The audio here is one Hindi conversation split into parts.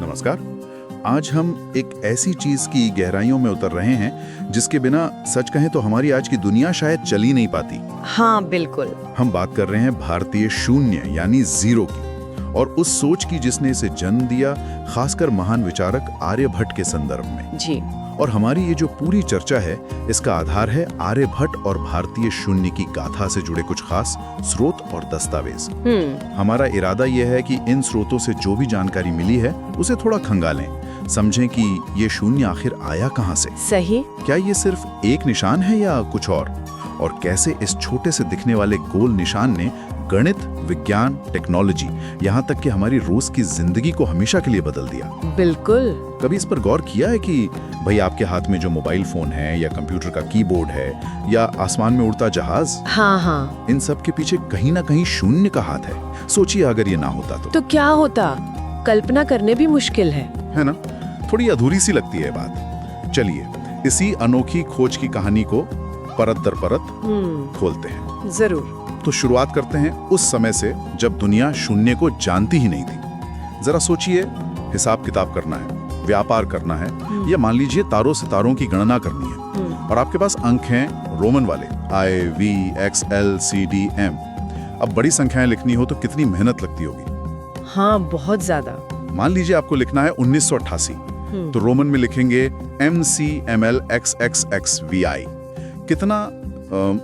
नमस्कार। आज हम एक ऐसी चीज की गहराइयों में उतर रहे हैं जिसके बिना सच कहें तो हमारी आज की दुनिया शायद चल ही नहीं पाती। हाँ बिल्कुल। हम बात कर रहे हैं भारतीय शून्य यानी जीरो की, और उस सोच की जिसने इसे जन्म दिया, खासकर महान विचारक आर्यभट्ट के संदर्भ में। जी। और हमारी ये जो पूरी चर्चा है, इसका आधार है आर्यभट्ट और भारतीय शून्य की गाथा से जुड़े कुछ खास स्रोत और दस्तावेज। हमारा इरादा यह है कि इन स्रोतों से जो भी जानकारी मिली है उसे थोड़ा खंगालें, समझें कि ये शून्य आखिर आया कहाँ से। सही। क्या ये सिर्फ एक निशान है या कुछ और कैसे इस छोटे से दिखने वाले गोल निशान ने गणित, विज्ञान, टेक्नोलॉजी, यहाँ तक कि हमारी रोज की जिंदगी को हमेशा के लिए बदल दिया। बिल्कुल। कभी इस पर गौर किया है कि भाई आपके हाथ में जो मोबाइल फोन है या कंप्यूटर का कीबोर्ड है या आसमान में उड़ता जहाज, हाँ, इन सब के पीछे कहीं ना कहीं शून्य का हाथ है। सोचिए अगर ये ना होता तो क्या होता? कल्पना करने भी मुश्किल है ना? थोड़ी अधूरी सी लगती है बात। चलिए इसी अनोखी खोज की कहानी को परत दर परत खोलते हैं। जरूर। तो शुरुआत करते हैं उस समय से जब दुनिया शून्य को जानती ही नहीं थी। जरा सोचिए, हिसाब किताब करना है, व्यापार करना है, या मान लीजिए तारों सितारों की गणना करनी है, और आपके पास अंक हैं रोमन वाले IVXLCDM। अब बड़ी संख्याएं लिखनी हो तो कितनी मेहनत लगती होगी। हाँ, बहुत ज्यादा। मान लीजिए आपको लिखना है 1988, तो रोमन में लिखेंगे MCMLXXXVI। कितना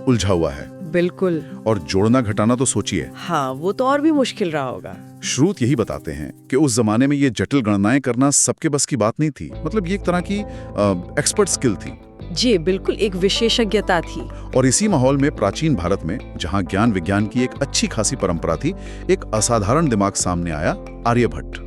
उलझा हुआ है। बिल्कुल। और जोड़ना घटाना तो सोचिए। हाँ, वो तो और भी मुश्किल रहा होगा। स्रोत यही बताते हैं कि उस जमाने में ये जटिल गणनाएं करना सबके बस की बात नहीं थी। मतलब ये एक तरह की एक्सपर्ट स्किल थी। जी बिल्कुल, एक विशेषज्ञता थी। और इसी माहौल में प्राचीन भारत में, जहां ज्ञान विज्ञान की एक अच्छी खासी परंपरा थी, एक असाधारण दिमाग सामने आया, आर्यभट्ट।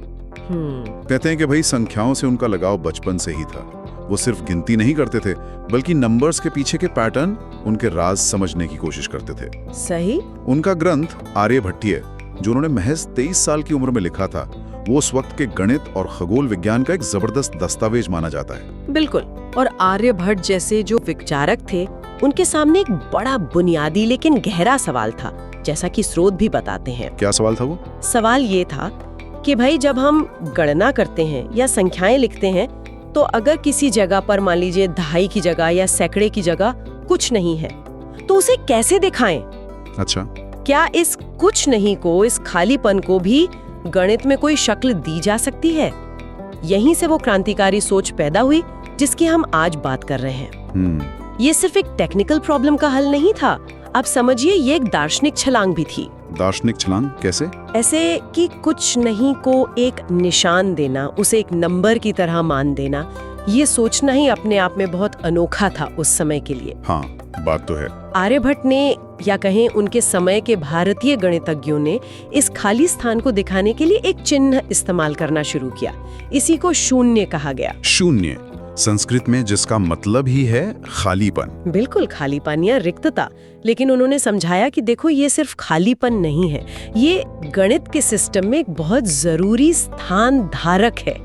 कहते हैं कि भाई संख्याओं से उनका लगाव बचपन से ही था। वो सिर्फ गिनती नहीं करते थे, बल्कि नंबर्स के पीछे के पैटर्न, उनके राज समझने की कोशिश करते थे। सही। उनका ग्रंथ आर्यभट्टीय, जो उन्होंने महज 23 साल की उम्र में लिखा था, वो उस वक्त के गणित और खगोल विज्ञान का एक जबरदस्त दस्तावेज माना जाता है। बिल्कुल। और आर्यभट्ट जैसे जो विचारक थे, उनके सामने एक बड़ा बुनियादी लेकिन गहरा सवाल था, जैसा कि स्रोत भी बताते हैं। क्या सवाल था वो? सवाल ये था कि भाई जब हम गणना करते हैं या संख्याएं लिखते हैं, तो अगर किसी जगह पर मान लीजिए दहाई की जगह या सैकड़े की जगह कुछ नहीं है, तो उसे कैसे दिखाएं? अच्छा। क्या इस कुछ नहीं को, इस खालीपन को भी गणित में कोई शक्ल दी जा सकती है? यहीं से वो क्रांतिकारी सोच पैदा हुई जिसकी हम आज बात कर रहे हैं। ये सिर्फ एक टेक्निकल प्रॉब्लम का हल नहीं था, आप समझिए ये एक दार्शनिक छलांग भी थी। दार्शनिक छलांग कैसे? ऐसे कि कुछ नहीं को एक निशान देना, उसे एक नंबर की तरह मान देना, ये सोचना ही अपने आप में बहुत अनोखा था उस समय के लिए। हाँ, बात तो है। आर्यभट्ट ने, या कहें उनके समय के भारतीय गणितज्ञों ने, इस खाली स्थान को दिखाने के लिए एक चिन्ह इस्तेमाल करना शुरू किया। इसी को शून्य कहा गया। शून्य संस्कृत में, जिसका मतलब ही है खालीपन। बिल्कुल, खालीपन या रिक्तता। लेकिन उन्होंने समझाया कि देखो, ये सिर्फ खालीपन नहीं है, ये गणित के सिस्टम में एक बहुत जरूरी स्थान धारक है।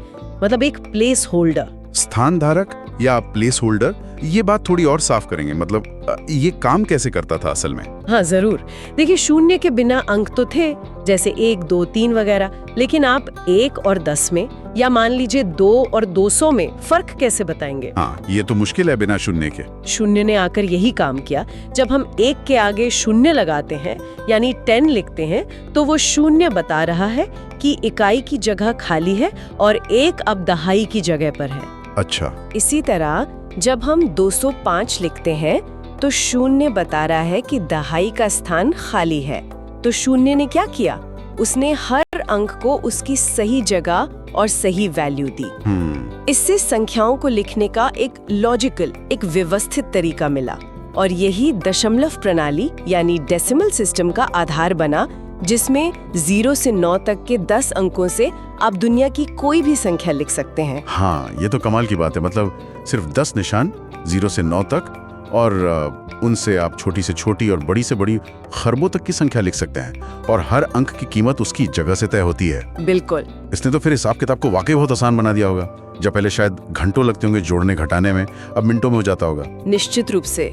मतलब एक प्लेस होल्डर। स्थान धारक या प्लेस होल्डर, ये बात थोड़ी और साफ करेंगे। मतलब ये काम कैसे करता था असल में? हाँ जरूर। देखिए, शून्य के बिना अंक तो थे, जैसे 1, 2, 3 वगैरह, लेकिन आप 1 और 10 में, या मान लीजिए 2 और 200 में फर्क कैसे बताएंगे? हाँ, ये तो मुश्किल है बिना शून्य के। शून्य ने आकर यही काम किया। जब हम 1 के आगे शून्य लगाते हैं, यानी 10 लिखते हैं, तो वो शून्य बता रहा है कि इकाई की जगह खाली है और 1 अब दहाई की जगह पर है। अच्छा। इसी तरह जब हम 205 लिखते हैं, तो शून्य बता रहा है कि दहाई का स्थान खाली है। तो शून्य ने क्या किया? उसने हर अंक को उसकी सही जगह और सही वैल्यू दी। इससे संख्याओं को लिखने का एक लॉजिकल, एक व्यवस्थित तरीका मिला, और यही दशमलव प्रणाली यानी डेसिमल सिस्टम का आधार बना, जिसमें 0 से 9 तक के 10 अंकों से आप दुनिया की कोई भी संख्या लिख सकते हैं। हाँ, ये तो कमाल की बात है। मतलब सिर्फ 10 निशान 0 से 9 तक, और उनसे आप छोटी से छोटी और बड़ी से बड़ी खरबों तक की संख्या लिख सकते हैं, और हर अंक की कीमत उसकी जगह से तय होती है। बिल्कुल। इसने तो फिर हिसाब किताब को वाकई बहुत आसान बना दिया होगा। जब पहले शायद घंटों लगते होंगे जोड़ने घटाने में, अब मिनटों में हो जाता होगा। निश्चित रूप से।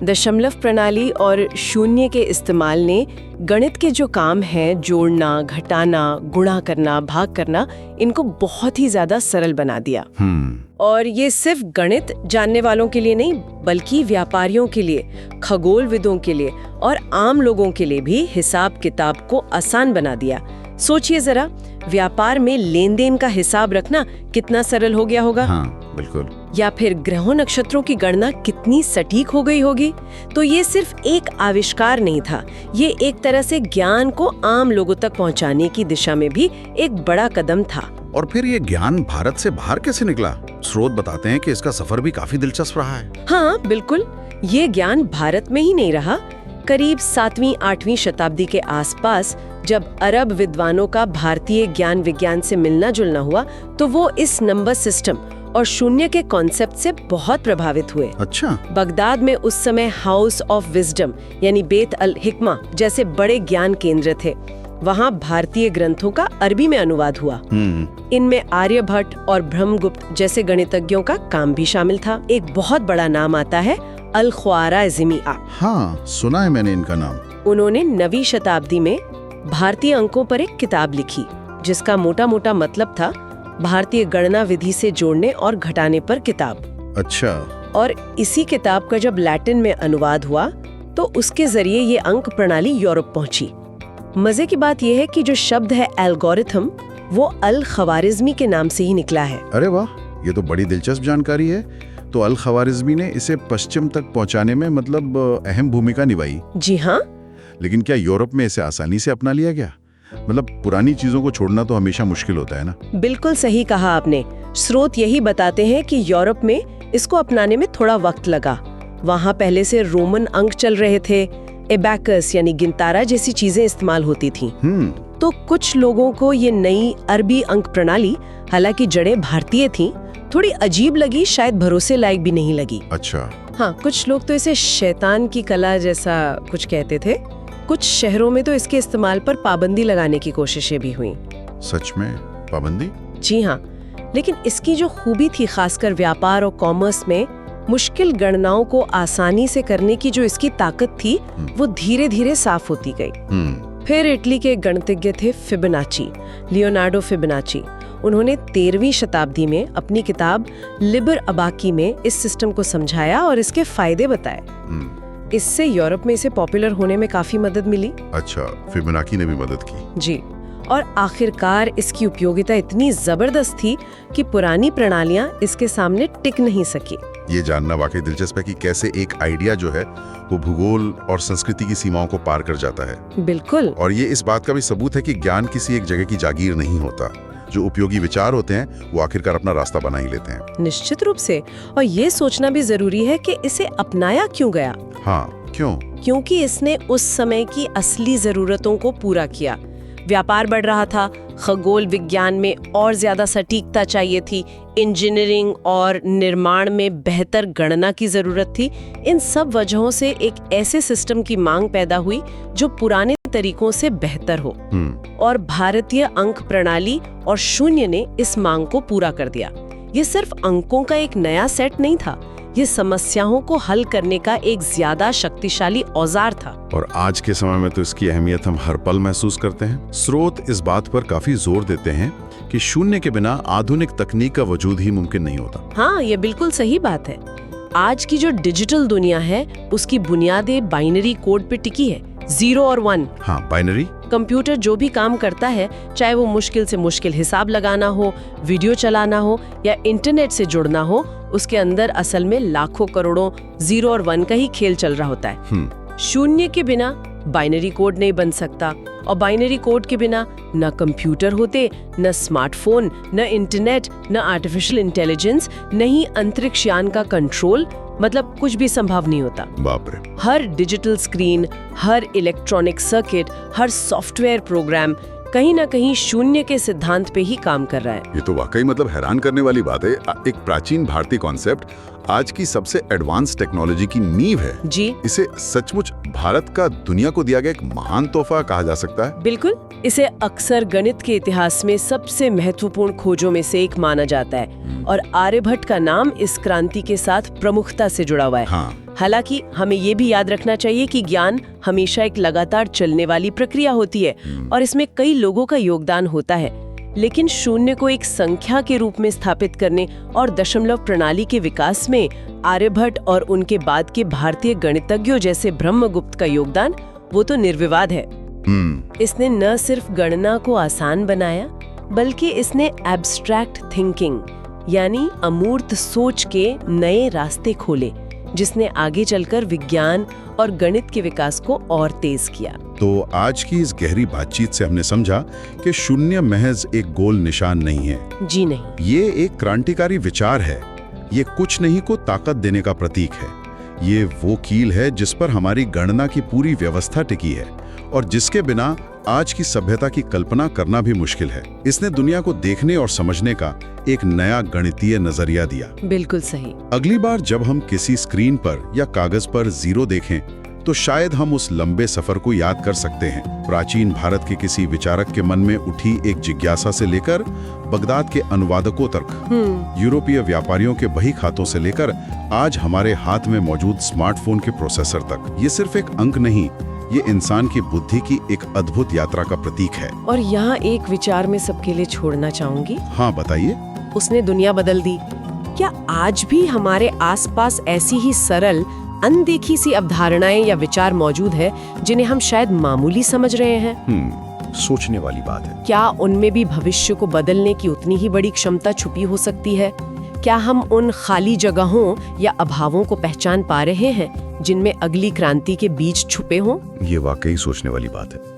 दशमलव प्रणाली और शून्य के इस्तेमाल ने गणित के जो काम हैं, जोड़ना, घटाना, गुणा करना, भाग करना, इनको बहुत ही ज्यादा सरल बना दिया। और ये सिर्फ गणित जानने वालों के लिए नहीं, बल्कि व्यापारियों के लिए, खगोलविदों के लिए और आम लोगों के लिए भी हिसाब किताब को आसान बना दिया। सोचिए जरा, व्यापार में लेन देन का हिसाब रखना कितना सरल हो गया होगा। हाँ, बिल्कुल। या फिर ग्रहों नक्षत्रों की गणना कितनी सटीक हो गई होगी। तो ये सिर्फ एक आविष्कार नहीं था, ये एक तरह से ज्ञान को आम लोगों तक पहुंचाने की दिशा में भी एक बड़ा कदम था। और फिर ये ज्ञान भारत से बाहर कैसे निकला? स्रोत बताते हैं कि इसका सफर भी काफी दिलचस्प रहा है। हाँ बिल्कुल, ये ज्ञान भारत में ही नहीं रहा। करीब 7वीं-8वीं शताब्दी के आसपास जब अरब विद्वानों का भारतीय ज्ञान विज्ञान से मिलना जुलना हुआ, तो वो इस नंबर सिस्टम और शून्य के कॉन्सेप्ट से बहुत प्रभावित हुए। अच्छा। बगदाद में उस समय हाउस ऑफ विजडम यानी बेत अल हिकमा जैसे बड़े ज्ञान केंद्र थे। वहाँ भारतीय ग्रंथों का अरबी में अनुवाद हुआ। इनमें आर्यभट्ट और ब्रह्मगुप्त जैसे गणितज्ञों का काम भी शामिल था। एक बहुत बड़ा नाम आता है अल-ख्वाराज़मी। हाँ, सुना है मैंने इनका नाम। उन्होंने 9वीं शताब्दी में भारतीय अंकों पर एक किताब लिखी, जिसका मोटा मोटा मतलब था भारतीय गणना विधि से जोड़ने और घटाने पर किताब। अच्छा। और इसी किताब का जब लैटिन में अनुवाद हुआ, तो उसके जरिए ये अंक प्रणाली यूरोप पहुंची। मजे की बात यह है कि जो शब्द है एल्गोरिथम, वो अल-ख्वारिज़मी के नाम से ही निकला है। अरे वाह, ये तो बड़ी दिलचस्प जानकारी है। तो अल-ख्वारिज़मी ने इसे पश्चिम तक पहुंचाने में मतलब अहम भूमिका निभाई। जी हाँ। लेकिन क्या यूरोप में इसे आसानी से अपना लिया गया? मतलब पुरानी चीजों को छोड़ना तो हमेशा मुश्किल होता है ना। बिल्कुल सही कहा आपने। स्रोत यही बताते हैं कि यूरोप में इसको अपनाने में थोड़ा वक्त लगा। वहाँ पहले से रोमन अंक चल रहे थे, एबैकस यानी गिनतारा जैसी चीजें इस्तेमाल होती थी। तो कुछ लोगों को ये नई अरबी अंक प्रणाली, हालांकि जड़ें भारतीय थीं, थोड़ी अजीब लगी, शायद भरोसे लायक भी नहीं लगी। अच्छा। हाँ, कुछ लोग तो इसे शैतान की कला जैसा कुछ कहते थे। कुछ शहरों में तो इसके इस्तेमाल पर पाबंदी लगाने की कोशिशें भी हुई। सच में पाबंदी? जी हाँ, लेकिन इसकी जो खूबी थी, खासकर व्यापार और कॉमर्स में मुश्किल गणनाओं को आसानी से करने की जो इसकी ताकत थी, वो धीरे धीरे साफ होती गई। फिर इटली के गणितज्ञ थे फिबोनाची, लियोनार्डो फिबोनाची। उन्होंने 13वीं शताब्दी में अपनी किताब लिबर अबाकी में इस सिस्टम को समझाया और इसके फायदे बताए। इससे यूरोप में इसे पॉपुलर होने में काफी मदद मिली। अच्छा, फिबोनाची ने भी मदद की। जी। और आखिरकार इसकी उपयोगिता इतनी जबरदस्त थी कि पुरानी प्रणालियां इसके सामने टिक नहीं सकी। ये जानना वाकई दिलचस्प है कि कैसे एक आइडिया जो है वो भूगोल और संस्कृति की सीमाओं को पार कर जाता है। बिल्कुल। और ये इस बात का भी सबूत है कि ज्ञान किसी एक जगह की जागीर नहीं होता। जो उपयोगी विचार होते हैं वो आखिरकार अपना रास्ता बना ही लेते हैं। निश्चित रूप से। और ये सोचना भी जरूरी है कि इसे अपनाया क्यों गया। हाँ, क्यों? क्योंकि इसने उस समय की असली जरूरतों को पूरा किया। व्यापार बढ़ रहा था, खगोल विज्ञान में और ज्यादा सटीकता चाहिए थी, इंजीनियरिंग और निर्माण में बेहतर गणना की जरूरत थी। इन सब वजहों से एक ऐसे सिस्टम की मांग पैदा हुई जो पुराने तरीकों से बेहतर हो। और भारतीय अंक प्रणाली और शून्य ने इस मांग को पूरा कर दिया। ये सिर्फ अंकों का एक नया सेट नहीं था, ये समस्याओं को हल करने का एक ज्यादा शक्तिशाली औजार था। और आज के समय में तो इसकी अहमियत हम हर पल महसूस करते हैं। स्रोत इस बात पर काफी जोर देते हैं कि शून्य के बिना आधुनिक तकनीक का वजूद ही मुमकिन नहीं होता। हाँ, ये बिल्कुल सही बात है। आज की जो डिजिटल दुनिया है, उसकी बुनियादें बाइनरी कोड पे टिकी है, 0 और 1। हाँ, बाइनरी। कंप्यूटर जो भी काम करता है, चाहे वो मुश्किल से मुश्किल हिसाब लगाना हो, वीडियो चलाना हो या इंटरनेट से जुड़ना हो, उसके अंदर असल में लाखों करोड़ों 0 और 1 का ही खेल चल रहा होता है। शून्य के बिना बाइनरी कोड नहीं बन सकता, और बाइनरी कोड के बिना न कंप्यूटर होते, न स्मार्टफोन, न इंटरनेट, न आर्टिफिशियल इंटेलिजेंस, न ही अंतरिक्ष यान का कंट्रोल, मतलब कुछ भी संभव नहीं होता। बाप रे। हर डिजिटल स्क्रीन, हर इलेक्ट्रॉनिक सर्किट, हर सॉफ्टवेयर प्रोग्राम कहीं ना कहीं शून्य के सिद्धांत पे ही काम कर रहा है। ये तो वाकई मतलब हैरान करने वाली बात है। एक प्राचीन भारतीय कॉन्सेप्ट आज की सबसे एडवांस टेक्नोलॉजी की नींव है। जी। इसे सचमुच भारत का दुनिया को दिया गया एक महान तोहफा कहा जा सकता है। बिल्कुल। इसे अक्सर गणित के इतिहास में सबसे महत्वपूर्ण खोजों में से एक माना जाता है, और आर्यभट्ट का नाम इस क्रांति के साथ प्रमुखता से जुड़ा हुआ है। हाँ। हालांकि हमें ये भी याद रखना चाहिए कि ज्ञान हमेशा एक लगातार चलने वाली प्रक्रिया होती है और इसमें कई लोगों का योगदान होता है। लेकिन शून्य को एक संख्या के रूप में स्थापित करने और दशमलव प्रणाली के विकास में आर्यभट्ट और उनके बाद के भारतीय गणितज्ञों जैसे ब्रह्मगुप्त का योगदान वो तो निर्विवाद है। इसने न सिर्फ गणना को आसान बनाया, बल्कि इसने एब्स्ट्रैक्ट थिंकिंग यानी अमूर्त सोच के नए रास्ते खोले, जिसने आगे चलकर विज्ञान और गणित के विकास को और तेज किया। तो आज की इस गहरी बातचीत से हमने समझा कि शून्य महज एक गोल निशान नहीं है। जी नहीं, ये एक क्रांतिकारी विचार है। ये कुछ नहीं को ताकत देने का प्रतीक है। ये वो कील है जिस पर हमारी गणना की पूरी व्यवस्था टिकी है और जिसके बिना आज की सभ्यता की कल्पना करना भी मुश्किल है। इसने दुनिया को देखने और समझने का एक नया गणितीय नजरिया दिया। बिल्कुल सही। अगली बार जब हम किसी स्क्रीन पर या कागज पर जीरो देखें तो शायद हम उस लंबे सफर को याद कर सकते हैं। प्राचीन भारत के किसी विचारक के मन में उठी एक जिज्ञासा से लेकर बगदाद के अनुवादकों तक, यूरोपीय व्यापारियों के बही खातों से लेकर आज हमारे हाथ में मौजूद स्मार्टफोन के प्रोसेसर तक। ये सिर्फ एक अंक नहीं, ये इंसान की बुद्धि की एक अद्भुत यात्रा का प्रतीक है। और यहाँ एक विचार में सबके लिए छोड़ना चाहूंगी। हाँ बताइए। उसने दुनिया बदल दी। क्या आज भी हमारे आसपास ऐसी ही सरल अनदेखी सी अवधारणाएं या विचार मौजूद है जिन्हें हम शायद मामूली समझ रहे हैं? सोचने वाली बात है। क्या उनमें भी भविष्य को बदलने की उतनी ही बड़ी क्षमता छुपी हो सकती है? क्या हम उन खाली जगहों या अभावों को पहचान पा रहे हैं जिनमें अगली क्रांति के बीज छुपे हों? ये वाकई सोचने वाली बात है।